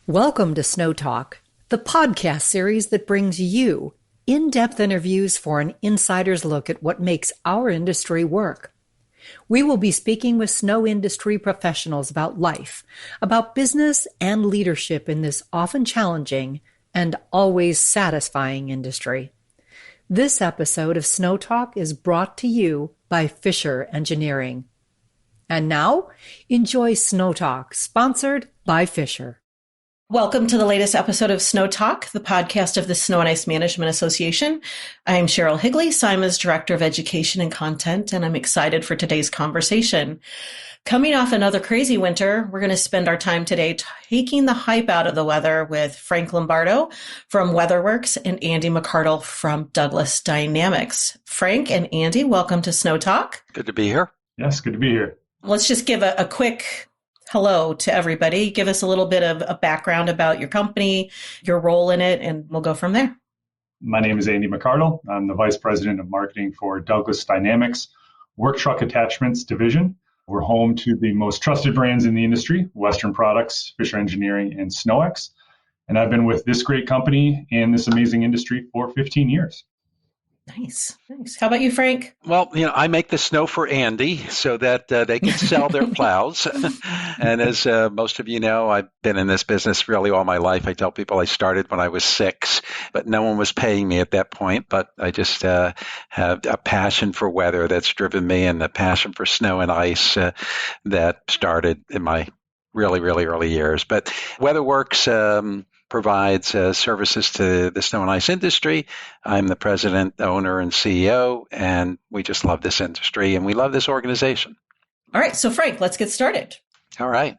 Welcome to Snow Talk, the podcast series that brings you in-depth interviews for an insider's look at what makes our industry work. We will be speaking with snow industry professionals about life, about business and leadership in this often challenging and always satisfying industry. This episode of Snow Talk is brought to you by Fisher Engineering. And now, enjoy Snow Talk, sponsored by Fisher. Welcome to the latest episode of Snow Talk, the podcast of the Snow and Ice Management Association. I am Cheryl Higley, SIMA's Director of Education and Content, and I'm excited for today's conversation. Coming off another crazy winter, we're going to spend our time today taking the hype out of the weather with Frank Lombardo from WeatherWorks and Andy McArdle from Douglas Dynamics. Frank and Andy, welcome to Snow Talk. Good to be here. Yes, good to be here. Let's just give a quick hello to everybody. Give us a little bit of a background about your company, your role in it, and we'll go from there. My name is Andy McArdle. I'm the Vice President of Marketing for Douglas Dynamics Work Truck Attachments Division. We're home to the most trusted brands in the industry, Western Products, Fisher Engineering, and SnowEx. And I've been with this great company and this amazing industry for 15 years. Nice. How about you, Frank? Well, I make the snow for Andy so that they can sell their plows. And as most of you know, I've been in this business really all my life. I tell people I started when I was 6, but no one was paying me at that point. But I just have a passion for weather that's driven me, and the passion for snow and ice that started in my really, really early years. But WeatherWorks provides services to the snow and ice industry. I'm the president, owner, and CEO, and we just love this industry and we love this organization. All right. So, Frank, let's get started. All right.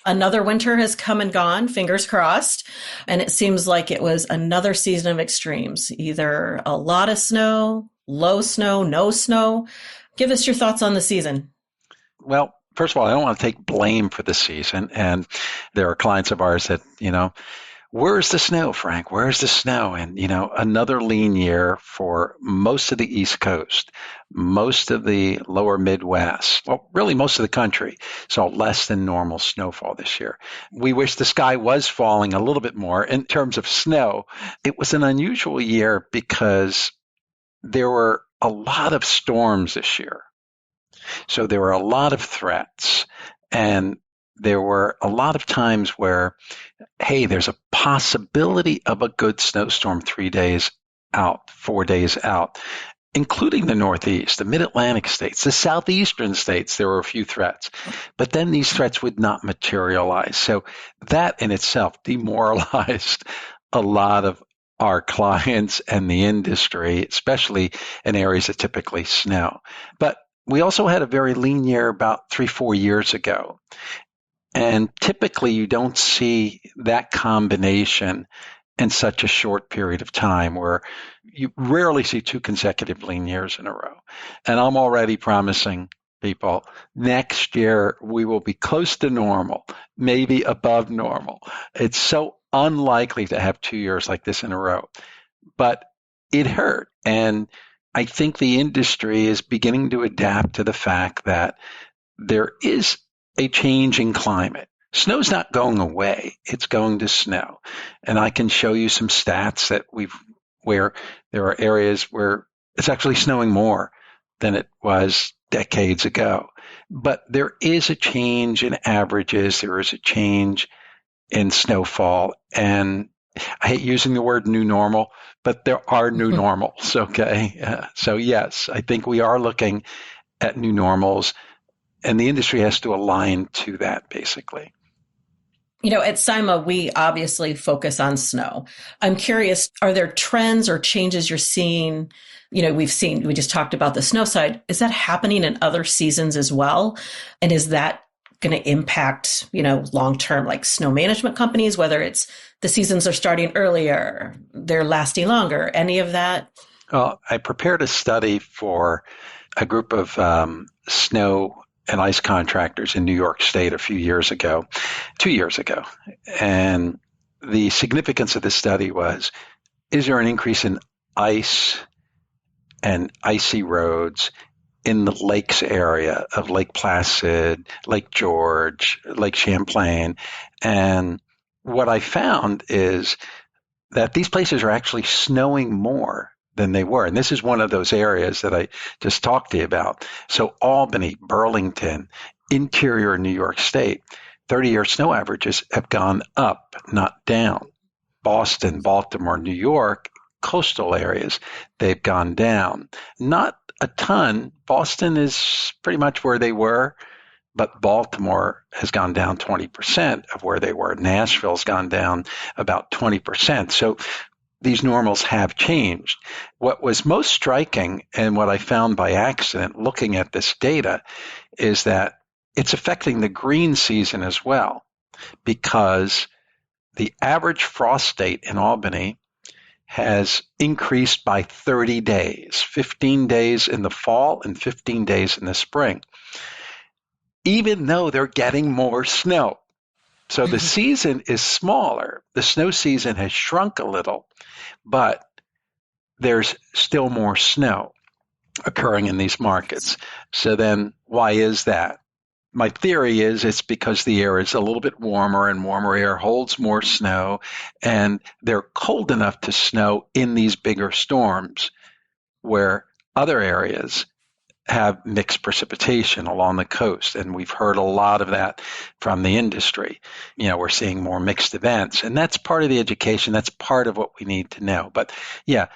Another winter has come and gone, fingers crossed, and it seems like it was another season of extremes, either a lot of snow, low snow, no snow. Give us your thoughts on the season. Well, first of all, I don't want to take blame for the season, and there are clients of ours that, where's the snow, Frank? Where's the snow? And, another lean year for most of the East Coast, most of the lower Midwest, well, really most of the country saw less than normal snowfall this year. We wish the sky was falling a little bit more in terms of snow. It was an unusual year because there were a lot of storms this year. So there were a lot of threats, and there were a lot of times where, hey, there's a possibility of a good snowstorm 3 days out, 4 days out, including the Northeast, the Mid-Atlantic states, the Southeastern states. There were a few threats, but then these threats would not materialize. So that in itself demoralized a lot of our clients and the industry, especially in areas that typically snow. But we also had a very lean year about 3-4 years ago. And typically you don't see that combination in such a short period of time, where you rarely see 2 consecutive lean years in a row. And I'm already promising people next year we will be close to normal, maybe above normal. It's so unlikely to have 2 years like this in a row, but it hurt. And I think the industry is beginning to adapt to the fact that there is a changing climate. Snow's not going away. It's going to snow. And I can show you some stats that where there are areas where it's actually snowing more than it was decades ago. But there is a change in averages. There is a change in snowfall. And I hate using the word new normal, but there are new normals. Okay. So yes, I think we are looking at new normals, and the industry has to align to that, basically. At SIMA, we obviously focus on snow. I'm curious, are there trends or changes you're seeing? We just talked about the snow side. Is that happening in other seasons as well? And is that going to impact, long-term, like snow management companies, whether it's the seasons are starting earlier, they're lasting longer, any of that? Well, I prepared a study for a group of snow and ice contractors in New York State a few years ago, 2 years ago. And the significance of this study was, is there an increase in ice and icy roads in the lakes area of Lake Placid, Lake George, Lake Champlain? And what I found is that these places are actually snowing more than they were. And this is one of those areas that I just talked to you about. So Albany, Burlington, interior New York State, 30-year snow averages have gone up, not down. Boston, Baltimore, New York, coastal areas, they've gone down. Not a ton. Boston is pretty much where they were, but Baltimore has gone down 20% of where they were. Nashville's gone down about 20%. So these normals have changed. What was most striking, and what I found by accident looking at this data, is that it's affecting the green season as well, because the average frost date in Albany has increased by 30 days, 15 days in the fall and 15 days in the spring, even though they're getting more snow. So the season is smaller. The snow season has shrunk a little, but there's still more snow occurring in these markets. So then why is that? My theory is it's because the air is a little bit warmer, and warmer air holds more snow, and they're cold enough to snow in these bigger storms, where other areas have mixed precipitation along the coast. And we've heard a lot of that from the industry. We're seeing more mixed events, and that's part of the education. That's part of what we need to know. But yeah,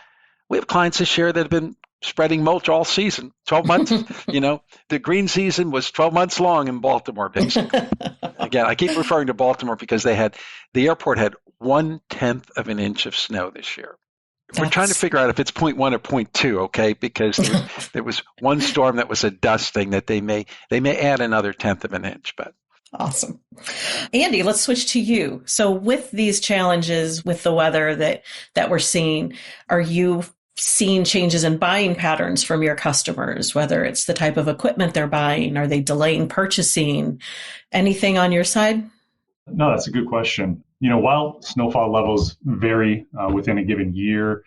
we have clients this year that have been spreading mulch all season, 12 months. The green season was 12 months long in Baltimore, basically. Again, I keep referring to Baltimore because the airport had 1/10 of an inch of snow this year. We're trying to figure out if it's 0.1 or 0.2, okay? Because there was one storm that was a dusting that they may add another 1/10 of an inch, but. Awesome. Andy, let's switch to you. So with these challenges with the weather that we're seeing, are you seeing changes in buying patterns from your customers, whether it's the type of equipment they're buying? Are they delaying purchasing? Anything on your side? No, that's a good question. While snowfall levels vary within a given year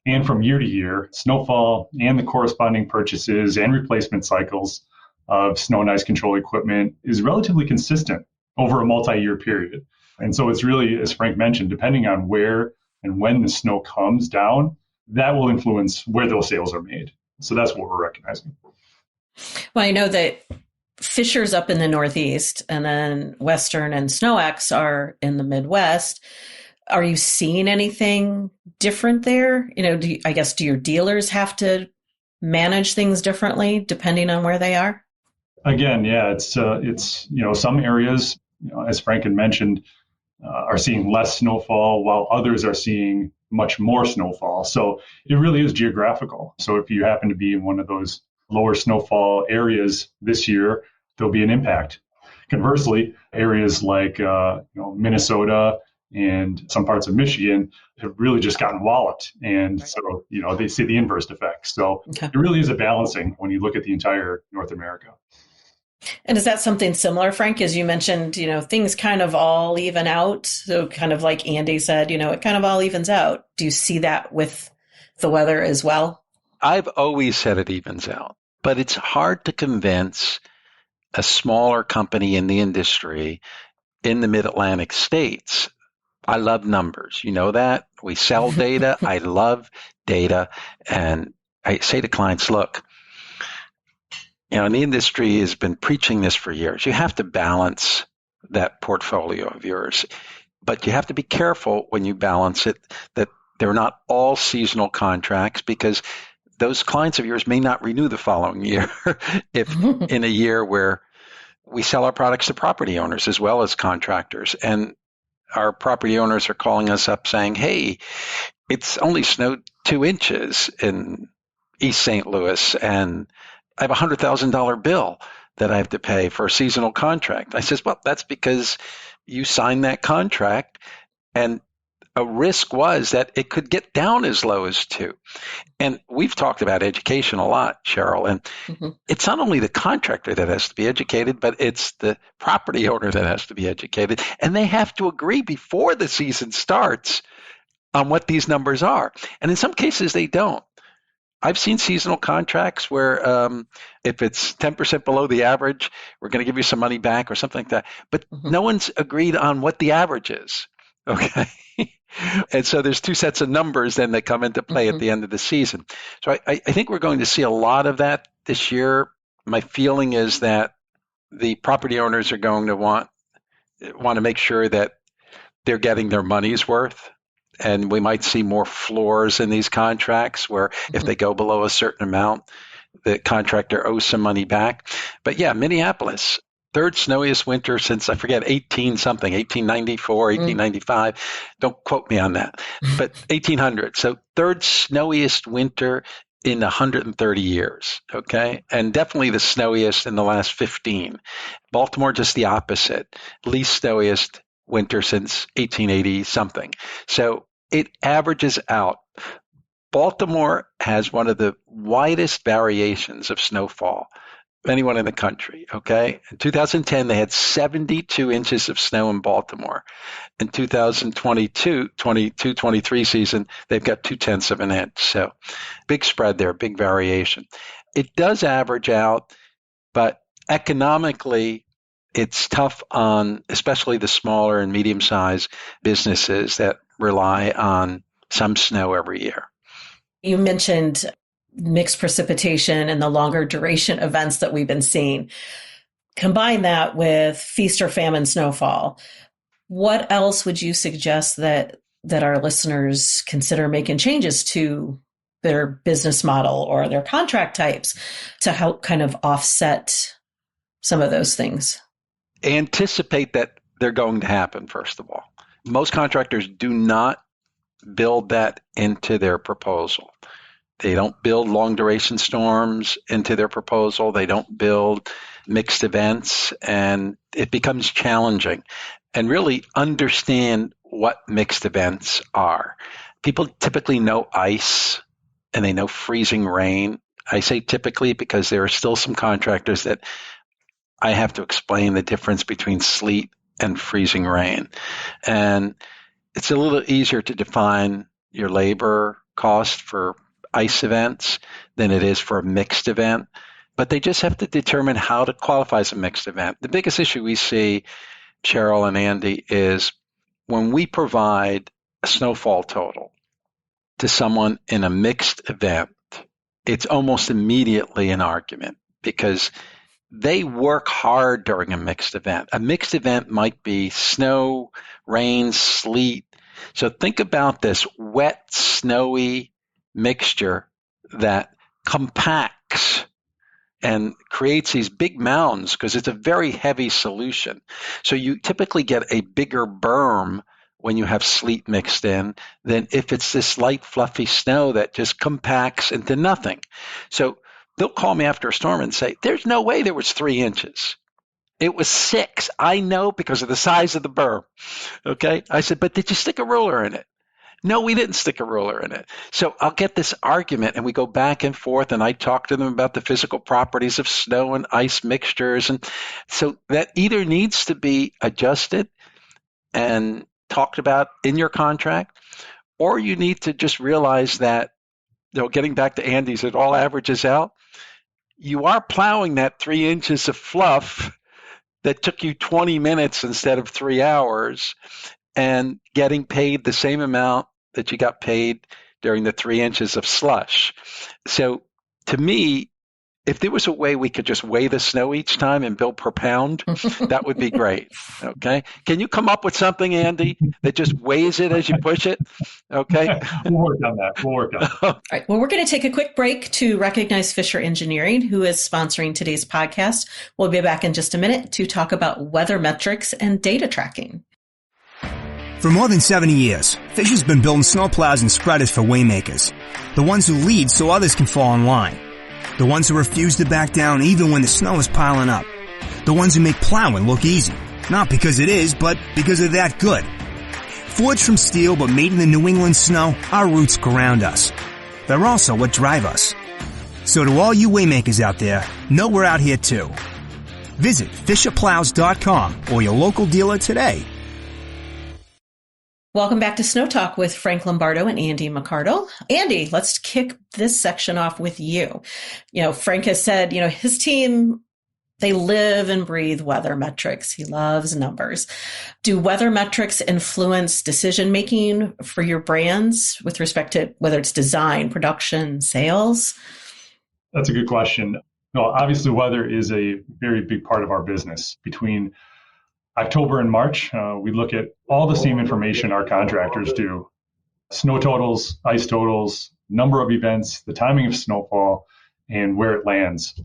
and from year to year, snowfall and the corresponding purchases and replacement cycles of snow and ice control equipment is relatively consistent over a multi-year period. And so it's really, as Frank mentioned, depending on where and when the snow comes down, that will influence where those sales are made. So that's what we're recognizing. Well, I know that Fisher's up in the Northeast, and then Western and SnowX are in the Midwest. Are you seeing anything different there? Do your dealers have to manage things differently depending on where they are? Again, yeah, it's some areas, as Frank had mentioned, are seeing less snowfall, while others are seeing much more snowfall. So it really is geographical. So if you happen to be in one of those lower snowfall areas this year, there'll be an impact. Conversely, areas like Minnesota and some parts of Michigan have really just gotten walloped. And so, they see the inverse effect. So It really is a balancing when you look at the entire North America. And is that something similar, Frank? As you mentioned, things kind of all even out. So kind of like Andy said, it kind of all evens out. Do you see that with the weather as well? I've always said it evens out, but it's hard to convince a smaller company in the industry in the mid-Atlantic states. I love numbers. You know that. We sell data. I love data. And I say to clients, look, and the industry has been preaching this for years. You have to balance that portfolio of yours, but you have to be careful when you balance it that they're not all seasonal contracts, because those clients of yours may not renew the following year if in a year where we sell our products to property owners as well as contractors. And our property owners are calling us up saying, hey, it's only snowed 2 inches in East St. Louis, and I have a $100,000 bill that I have to pay for a seasonal contract. I says, well, that's because you signed that contract, and a risk was that it could get down as low as 2. And we've talked about education a lot, Cheryl, and it's not only the contractor that has to be educated, but it's the property owner that has to be educated. And they have to agree before the season starts on what these numbers are. And in some cases, they don't. I've seen seasonal contracts where if it's 10% below the average, we're going to give you some money back or something like that. But no one's agreed on what the average is. Okay. And so there's two sets of numbers then that come into play at the end of the season. So I think we're going to see a lot of that this year. My feeling is that the property owners are going to want to make sure that they're getting their money's worth. And we might see more floors in these contracts where if they go below a certain amount, the contractor owes some money back. But yeah, Minneapolis, third snowiest winter since, I forget, 1894, 1895. Don't quote me on that, but 1800. So third snowiest winter in 130 years, okay? And definitely the snowiest in the last 15. Baltimore, just the opposite, least snowiest winter since 1880 something. So it averages out. Baltimore has one of the widest variations of snowfall of anyone in the country, okay? In 2010, they had 72 inches of snow in Baltimore. In 2022-23 season, they've got 0.2 of an inch. So big spread there, big variation. It does average out, but economically, it's tough on especially the smaller and medium-sized businesses that rely on some snow every year. You mentioned mixed precipitation and the longer duration events that we've been seeing. Combine that with feast or famine snowfall. What else would you suggest that our listeners consider making changes to their business model or their contract types to help kind of offset some of those things? Anticipate that they're going to happen, first of all. Most contractors do not build that into their proposal. They don't build long duration storms into their proposal. They don't build mixed events, and it becomes challenging. And really understand what mixed events are. People typically know ice and they know freezing rain. I say typically because there are still some contractors that I have to explain the difference between sleet and freezing rain. And it's a little easier to define your labor cost for ice events than it is for a mixed event. But they just have to determine how to qualify as a mixed event. The biggest issue we see, Cheryl and Andy, is when we provide a snowfall total to someone in a mixed event, it's almost immediately an argument because they work hard during a mixed event. A mixed event might be snow, rain, sleet. So think about this wet, snowy mixture that compacts and creates these big mounds because it's a very heavy solution. So you typically get a bigger berm when you have sleet mixed in than if it's this light, fluffy snow that just compacts into nothing. So they'll call me after a storm and say, there's no way there was 3 inches. It was 6. I know because of the size of the berm. Okay. I said, but did you stick a ruler in it? No, we didn't stick a ruler in it. So I'll get this argument and we go back and forth and I talk to them about the physical properties of snow and ice mixtures. And so that either needs to be adjusted and talked about in your contract, or you need to just realize that, getting back to Andy's, it all averages out. You are plowing that 3 inches of fluff that took you 20 minutes instead of 3 hours and getting paid the same amount that you got paid during the 3 inches of slush. So to me, if there was a way we could just weigh the snow each time and bill per pound, that would be great. Okay. Can you come up with something, Andy, that just weighs it as you push it? Okay. We'll work on that. All right. Well, we're going to take a quick break to recognize Fisher Engineering, who is sponsoring today's podcast. We'll be back in just a minute to talk about weather metrics and data tracking. For more than 70 years, Fisher's been building snowplows and spreaders for waymakers. The ones who lead so others can fall in line. The ones who refuse to back down even when the snow is piling up. The ones who make plowing look easy. Not because it is, but because they're that good. Forged from steel but made in the New England snow, our roots ground us. They're also what drive us. So to all you waymakers out there, know we're out here too. Visit FisherPlows.com or your local dealer today. Welcome back to Snow Talk with Frank Lombardo and Andy McArdle. Andy, let's kick this section off with you. Frank has said, his team They live and breathe weather metrics. He loves numbers. Do weather metrics influence decision-making for your brands with respect to whether it's design, production, sales? That's a good question. No, obviously, weather is a very big part of our business. Between October and March, we look at all the same information our contractors do. Snow totals, ice totals, number of events, the timing of snowfall, and where it lands.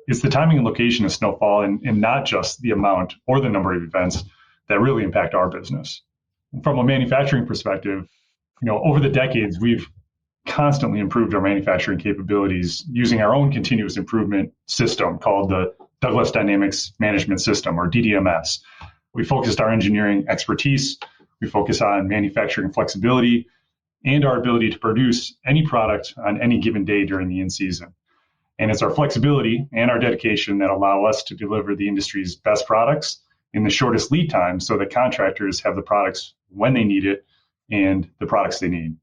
It's the timing and location of snowfall and not just the amount or the number of events that really impact our business. From a manufacturing perspective, over the decades, we've constantly improved our manufacturing capabilities using our own continuous improvement system called the Douglas Dynamics Management System, or DDMS. We focused our engineering expertise, we focus on manufacturing flexibility, and our ability to produce any product on any given day during the in-season. And it's our flexibility and our dedication that allow us to deliver the industry's best products in the shortest lead time so that contractors have the products when they need it and the products they need.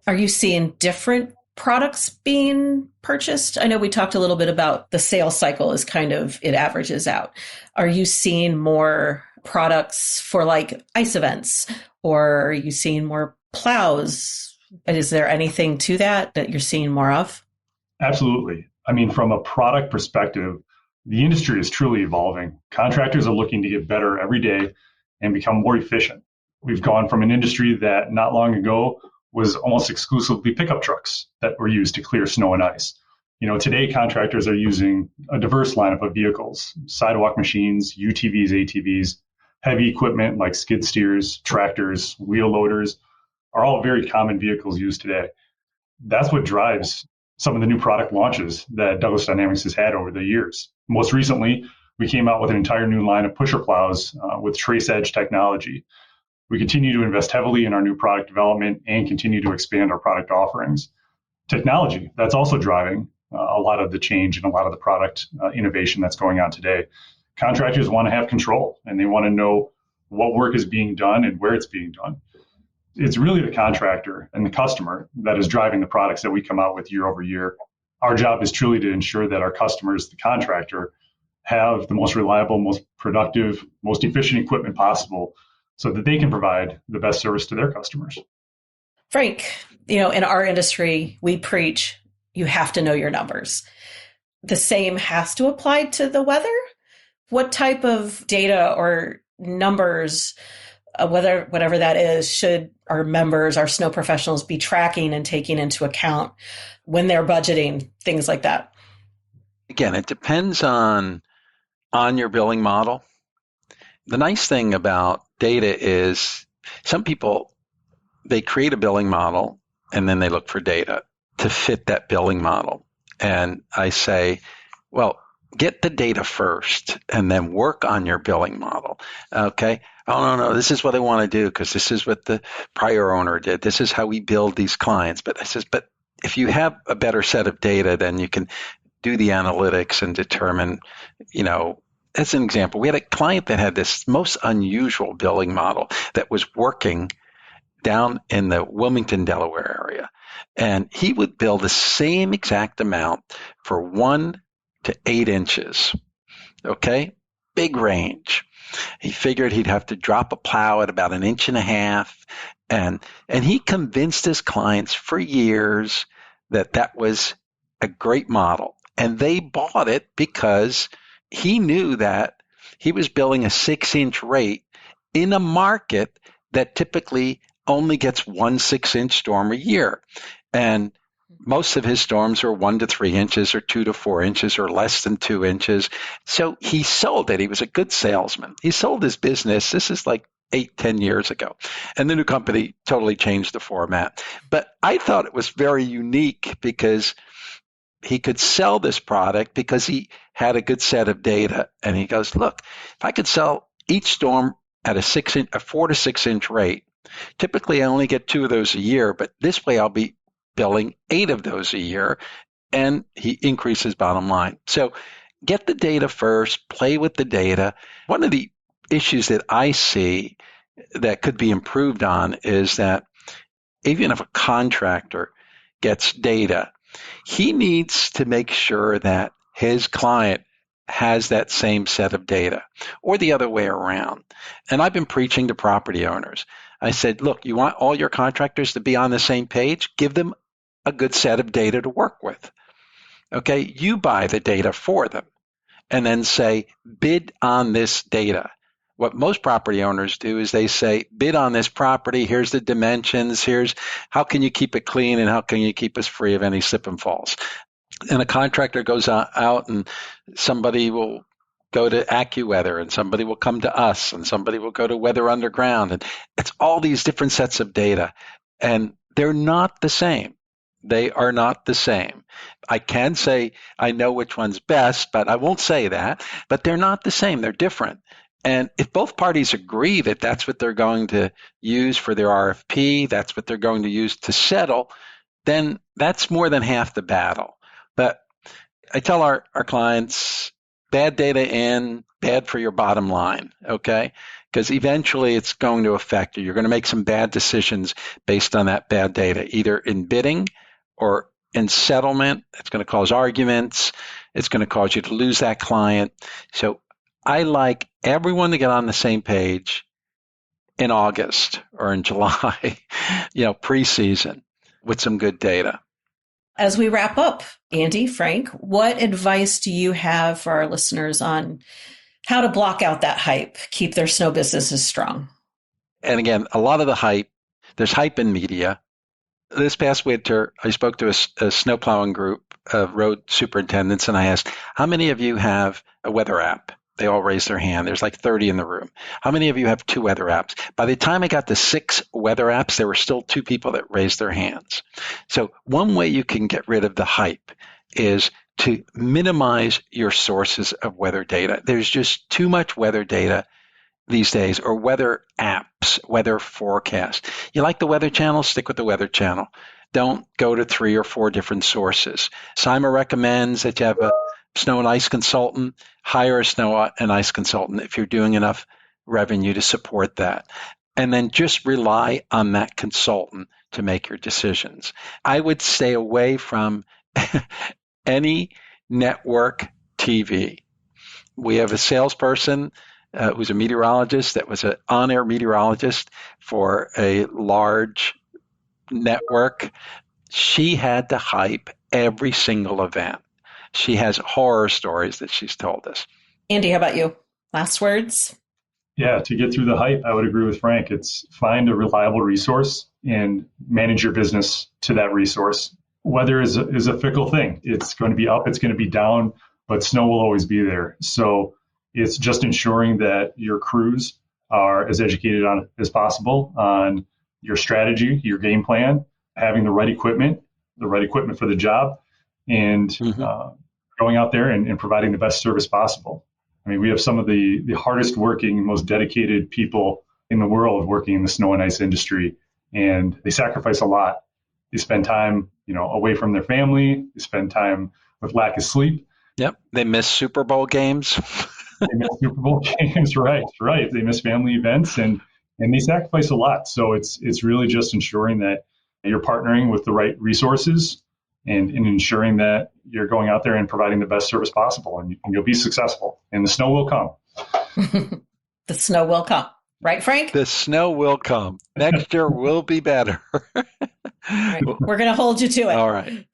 Are you seeing different products being purchased? I know we talked a little bit about the sales cycle is it averages out. Are you seeing more products for like ice events, or are you seeing more plows? Is there anything to that you're seeing more of? Absolutely. I mean, from a product perspective, the industry is truly evolving. Contractors are looking to get better every day and become more efficient. We've gone from an industry that not long ago was almost exclusively pickup trucks that were used to clear snow and ice. Today contractors are using a diverse lineup of vehicles, sidewalk machines, UTVs, ATVs, heavy equipment like skid steers, tractors, wheel loaders are all very common vehicles used today. That's what drives some of the new product launches that Douglas Dynamics has had over the years. Most recently, we came out with an entire new line of pusher plows with Trace Edge technology. We continue to invest heavily in our new product development and continue to expand our product offerings. Technology, that's also driving a lot of the change and a lot of the product innovation that's going on today. Contractors want to have control and they want to know what work is being done and where it's being done. It's really the contractor and the customer that is driving the products that we come out with year over year. Our job is truly to ensure that our customers, the contractor, have the most reliable, most productive, most efficient equipment possible so that they can provide the best service to their customers. Frank, in our industry, we preach you have to know your numbers. The same has to apply to the weather. What type of data or numbers, whatever that is, should our members, our snow professionals be tracking and taking into account when they're budgeting, things like that? Again, it depends on your billing model. The nice thing about data is some people, they create a billing model and then they look for data to fit that billing model. And I say, well, get the data first and then work on your billing model. Okay. Oh, no, this is what I want to do because this is what the prior owner did. This is how we build these clients. But I says, but if you have a better set of data, then you can do the analytics and determine, as an example, we had a client that had this most unusual billing model that was working down in the Wilmington, Delaware area. And he would bill the same exact amount for 1 to 8 inches. Okay? Big range. He figured he'd have to drop a plow at about 1.5 inches. And he convinced his clients for years that was a great model. And they bought it because he knew that he was billing a 6-inch rate in a market that typically only gets 1 6-inch storm a year. And most of his storms are 1 to 3 inches or 2 to 4 inches or less than 2 inches. So he sold it. He was a good salesman. He sold his business. This is like 8-10 years ago. And the new company totally changed the format. But I thought it was very unique because he could sell this product because he had a good set of data. And he goes, look, if I could sell each storm at a 4 to 6 inch rate, typically I only get 2 of those a year, but this way I'll be billing 8 of those a year. And he increases bottom line. So get the data first, play with the data. One of the issues that I see that could be improved on is that even if a contractor gets data, he needs to make sure that his client has that same set of data, or the other way around. And I've been preaching to property owners. I said, look, you want all your contractors to be on the same page? Give them a good set of data to work with. Okay, you buy the data for them and then say, bid on this data. What most property owners do is they say, bid on this property, here's the dimensions, here's how can you keep it clean and how can you keep us free of any slip and falls. And a contractor goes out and somebody will go to AccuWeather and somebody will come to us and somebody will go to Weather Underground. And it's all these different sets of data and they're not the same. They are not the same. I can say I know which one's best, but I won't say that. But they're not the same. They're different. And if both parties agree that that's what they're going to use for their RFP, that's what they're going to use to settle, then that's more than half the battle. But I tell our clients, bad data in, bad for your bottom line, okay? Because eventually it's going to affect you. You're going to make some bad decisions based on that bad data, either in bidding or in settlement. It's going to cause arguments. It's going to cause you to lose that client. So I like everyone to get on the same page in August or in July, preseason with some good data. As we wrap up, Andy, Frank, what advice do you have for our listeners on how to block out that hype, keep their snow businesses strong? And again, a lot of the hype, there's hype in media. This past winter, I spoke to a snow plowing group of road superintendents, and I asked, how many of you have a weather app? They all raised their hand. There's like 30 in the room. How many of you have 2 weather apps? By the time I got to 6 weather apps, there were still 2 people that raised their hands. So one way you can get rid of the hype is to minimize your sources of weather data. There's just too much weather data these days, or weather apps, weather forecast. You like the Weather Channel? Stick with the Weather Channel. Don't go to 3 or 4 different sources. CIMA recommends that you have a snow and ice consultant. Hire a snow and ice consultant if you're doing enough revenue to support that. And then just rely on that consultant to make your decisions. I would stay away from any network TV. We have a salesperson who's a meteorologist that was an on-air meteorologist for a large network. She had to hype every single event. She has horror stories that she's told us. Andy, how about you? Last words? Yeah, to get through the hype, I would agree with Frank. It's find a reliable resource and manage your business to that resource. Weather is a fickle thing. It's going to be up, it's going to be down, but snow will always be there. So it's just ensuring that your crews are as educated as possible on your strategy, your game plan, having the right equipment for the job, and going out there and providing the best service possible. I mean, we have some of the hardest working, most dedicated people in the world working in the snow and ice industry, and they sacrifice a lot. They spend time, away from their family. They spend time with lack of sleep. Yep. They miss Super Bowl games. They miss Super Bowl games. Right. They miss family events and they sacrifice a lot. So it's really just ensuring that you're partnering with the right resources and ensuring that you're going out there and providing the best service possible, and you'll be successful. And the snow will come. The snow will come. Right, Frank? The snow will come. Next year will be better. All right. We're going to hold you to it. All right.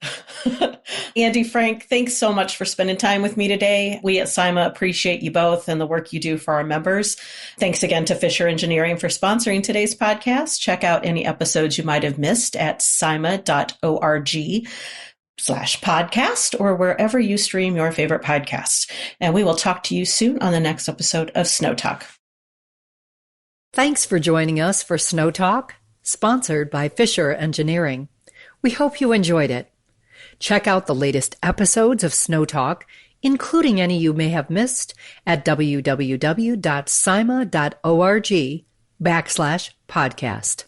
Andy, Frank, thanks so much for spending time with me today. We at CIMA appreciate you both and the work you do for our members. Thanks again to Fisher Engineering for sponsoring today's podcast. Check out any episodes you might have missed at cima.org/podcast or wherever you stream your favorite podcasts. And we will talk to you soon on the next episode of Snow Talk. Thanks for joining us for Snow Talk, sponsored by Fisher Engineering. We hope you enjoyed it. Check out the latest episodes of Snow Talk, including any you may have missed, at www.cima.org/podcast.